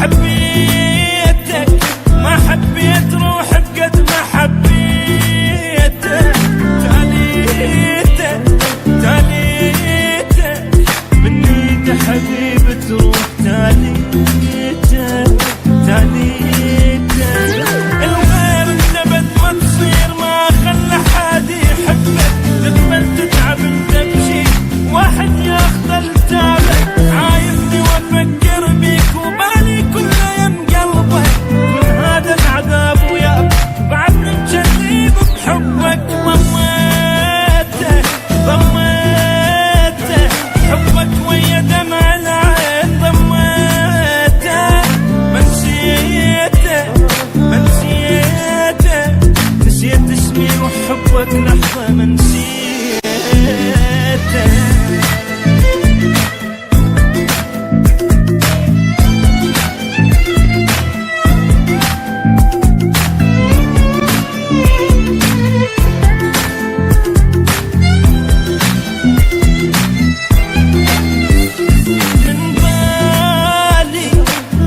حبيتك ما حبيت روح بقد ما حبيتك، تاليتك مني انت حبيب تروح تاليتك الغير انت بد ما تصير ما خلى حد يحبك، تقبل تتعب انت بشي واحد ياخذ التابك، عايزني وافكر بيك وبالي كله يم قلبك، من هذا العذاب وياك بعدني مجرب بحبك، ضميته حبك ويا دمع العين، ضميته ما نسيته نسيت اسمي وحبك لحظة ما نسيته.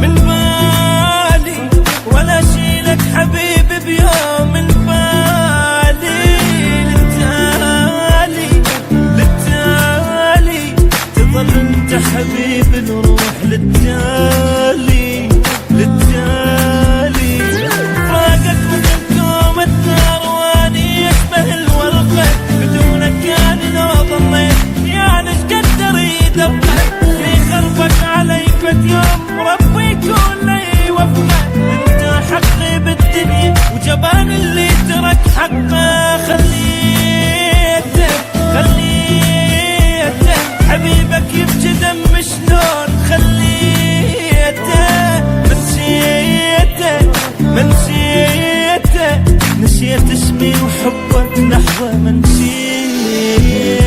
من بالي ولا شيلك حبيبي بيوم، من بالي للتالي تظل انت حبيبي نروح للتالي فاقك مثل كوم النار واني يشبه الورقة، بدونك يعني لو ظليت يعني ايش قدر يدبك، في خربك علي فت يوم ربي يكون لي وفقك، انت حقي بالدنيا وجبان اللي ترك حقه، خليته حبيبك يبكي دم شلون، خليته ما نسيته نسيت اسمي وحبك لحظة ما نسيته.